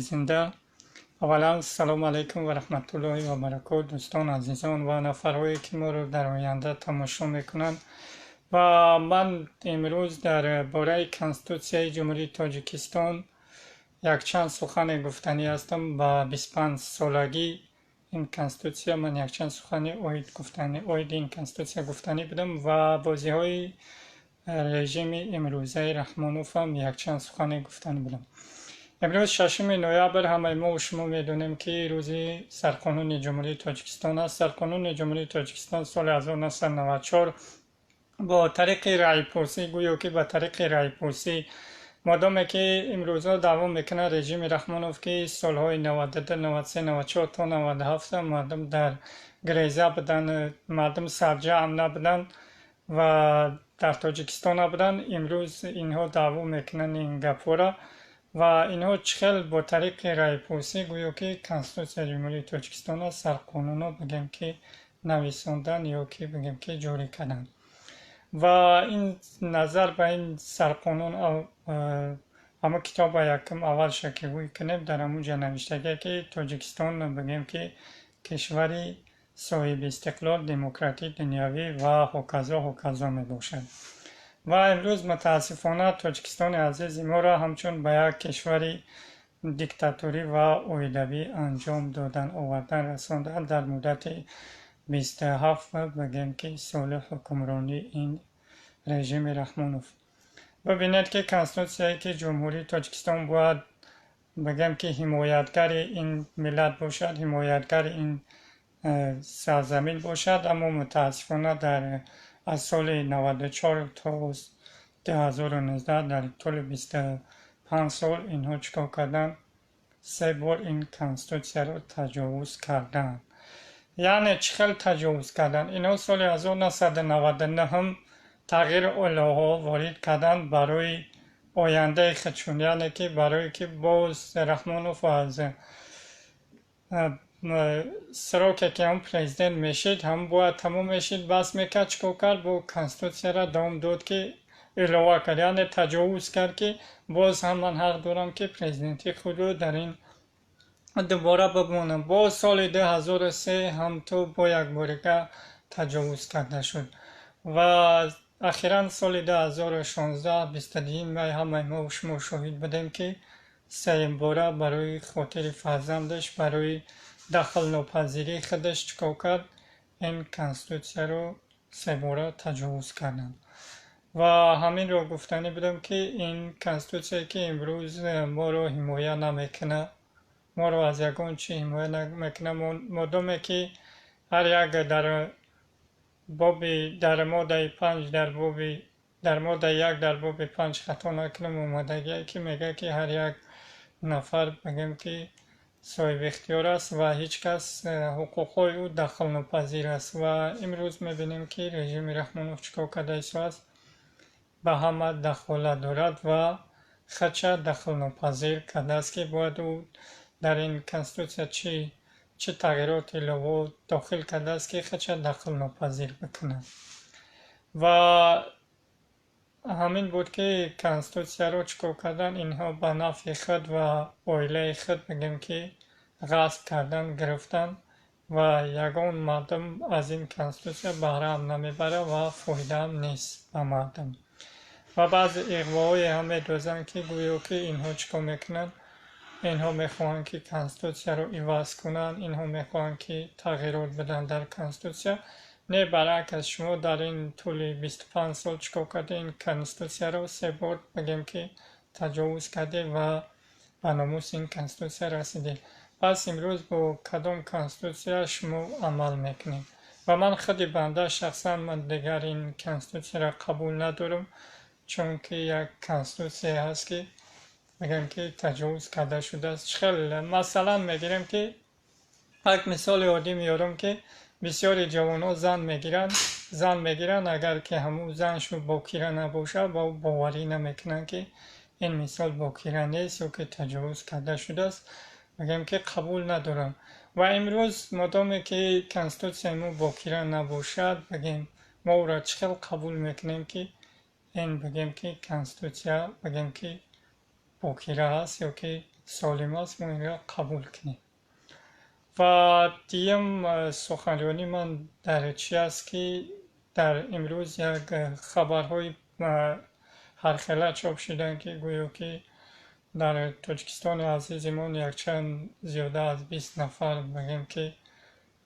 زنده. اولا سلام علیکم و رحمت الله و برکاته دوستان عزیزان و نفرهایی که ما رو در آینده تماشا میکنند. و من امروز در باره کنستیتوسیای جمهوری تاجیکستان یک چند سخن گفتنی هستم. با 25 سالگی این کنستیتوسیا من یک چند سخن اوید این کنستیتوسیا گفتنی بدم و بازی های رژیم امروزه رحمانوف هم یک چند سخن گفتنی بدم. امروز 6 نوامبر همه ما و شما میدونیم که روزی سرقانون جمهوری تاجیکستان است. سرقانون جمهوری تاجیکستان سال 1994 با طریق رای پرسی گویا که با طریق رای پرسی مادامی که امروزا دوام میکنه رژیم رحمانوف که سالهای 92 93 94 تا 97 مردم در گریزه بدن، مردم سرجم نبودن و در تاجیکستان نبودن، امروز اینها دوام میکنن این گپورا و اینها چخل با طریق رای پرسی گویا که کنستیتوسیای جمهوری تاجیکستان سرقانون ها بگیم که نویساندن یا که بگیم که جاری کردن. و این نظر به این سرقانون اما کتاب یکم اول شکیوی کنیم در همونجا نوشته که تاجیکستان بگیم که کشوری صاحب استقلال دموکراتیک دنیوی و هکذا می باشد. و امروز متاسفانه تاجیکستان عزیز ما را همچون به یک کشوری دیکتاتوری و اویدوی انجام دادن آوردن رساندن در مدت 27 بگیم که سال حکمرانی این رژیم رحمانوف. ببینید که کنستیتوسیایی که جمهوری تاجیکستان باید بگیم که حمایتگر این ملت باشد، حمایتگر این سرزمین باشد، اما متاسفانه در از سال 94 تا 2019 در طول 25 سال اینها چکار کردن؟ 3 بار این کنستیتوسیا رو تجاوز کردن. یعنی چخل تجاوز کردن؟ اینها سال 1999 هم تغییر الهه وارد کردن برای آینده خودشون، یعنی که برای که باز رحمانوف از سراکه که هم پریزیدنت میشید هم باید تمام میشید بس میکرد چکو کرد با کنستیتوسیا را دوام داد که الهه کرد، یعنی تجاوز کرد که باز هم من حق دارم که پریزیدنتی خود رو در این دوباره بمونم. باز سال 2003 هم تو با یک بارگه تجاوز کرده شد و اخیرا سال 2016 22 می همه ما و شما شاهد بدیم که 3 باره برای خاطر فرزندش، برای دخل ناپذیری خودش چکار کرد؟ این کنستیتوسیا رو 3 باره تجاوز کردن. و همین رو گفتنی بدم که این کنستیتوسیا که امروز ما رو حمایت نمیکنه، ما رو از یگان چی حمایت نمیکنه، مادامی که هر یک در ماده 5 در ماده 1 در باب 5 خطا نکنم اومدگی که میگه که هر یک نفر بگیم که صاحب اختیار است و هیچ کس حقوقهای او دخل ناپذیر است. و امروز میبینیم که رژیم رحمانوف چکار کرده است؟ به همه دخالت دارد و خدشه دخل ناپذیر کرده است که باید او در این کنستیتوسیا چه تغییرات الهه داخل کرده است که خدشه دخل ناپذیر بکنه. و همین بود که کنستیتوسیا رو چکار کردن؟ اینها به نفع خود و عائله خود بگیم که غصب کردن، گرفتن و یگان مردم از این کنستیتوسیا بهره هم نمیبره و فایده هم نیست به مردم. و بعض اغواهای هم میدوزن که گویا که اینها چکار میکنن؟ اینها میخوان که کنستیتوسیا رو عوض کنن، اینها میخوان که تغییرات بدن در کنستیتوسیا. نه، برعکس شما در این طول 25 سال چکار کرده؟ این کنستیتوسیا رو 3 بار بگیم که تجاوز کرده و به ناموس این کنستیتوسیا رسیده. پس امروز با کدام کنستیتوسیا شما عمل میکنید؟ و من خودی بنده شخصا من دیگر این کنستیتوسیا را قبول ندارم، چون که یک کنستیتوسیا هست که میگم که تجاوز کرده شده است. خیلی مثلا میگیرم که یک مثال عادی میارم که بسیاری جوانان زن میگیرن اگر که همون زنشو باکیره نباشه با باوری نمیکنن که این مثال باکیره نیست یا که تجاوز کرده شده است، میگم که قبول ندارم. و امروز مادامی که کنستیتوسیا ما باکیره نباشد بگیم ما را چخیل قبول میکنیم که این بگیم که کنستیتوسیا بگیم که باکیره هست یا که سالم است ما این را قبول کنیم. و دیم سخنرانی من در چی است که در امروز یک خبرهای هرخیله چاپ شدن که گویا که در تاجیکستان عزیزمون یک چند زیاده از 20 نفر بگیم که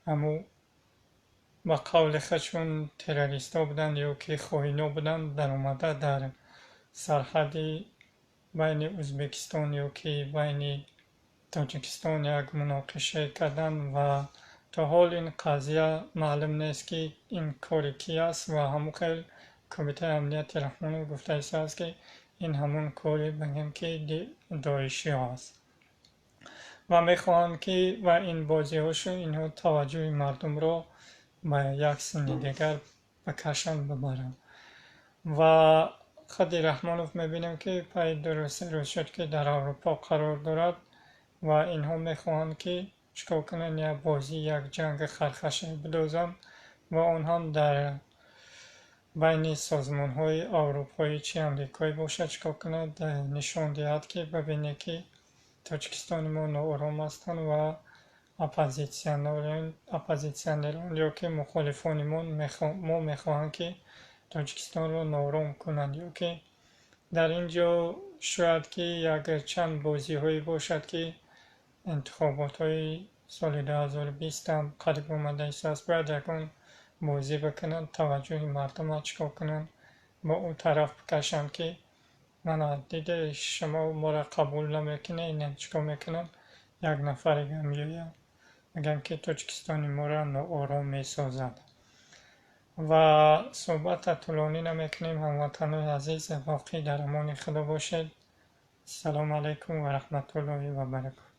همو با قول خودشون تروریست ها بودن یا که خائنا بودن در اومده در سرحد بین ازبکستان یا که بین تاجیکستان یک مناقشه کردن و تا حال این قضیه معلوم نیست که این کار کی است و همون خیلی کمیته امنیت رحمان گفته است که این همون کاری بگیم که داعشی هست و میخواهند که و این بازی هاشون اینها توجه مردم را به یک سن دیگر بکشند ببرن و خود رحمانوف میبینیم که پای درست روز شد که در اروپا قرار دارد و اینها میخواهند که چکار کنن یک بازی یک جنگ خرخشه بدازن و اون هم در بین سازمان های اروپایی چی امریکایی باشه چکار کنند نشان دهد که ببینه که تاجیکستان ما ناآرام هستند و اپوزیسیونران یا که مخالفانمون ما میخواهند که تاجیکستان را ناآرام کنند یا که در اینجا شاید که یک چند بازی هایی باشد که انتخابات های سال 2020 هم قریب اومده است باید یکان بازی بکنند توجه مردم را چکار کنند با اون طرف بکشند که نه دیده شما ما را قبول نمیکنه این چکار میکنند یک نفر میآید میگن که تاجیکستان ما را ناآرام میسازد و صحبت طولانی نمیکنیم. هموطنان عزیز واقعی در امان خدا باشید. السلام علیکم و رحمت الله و برکاته.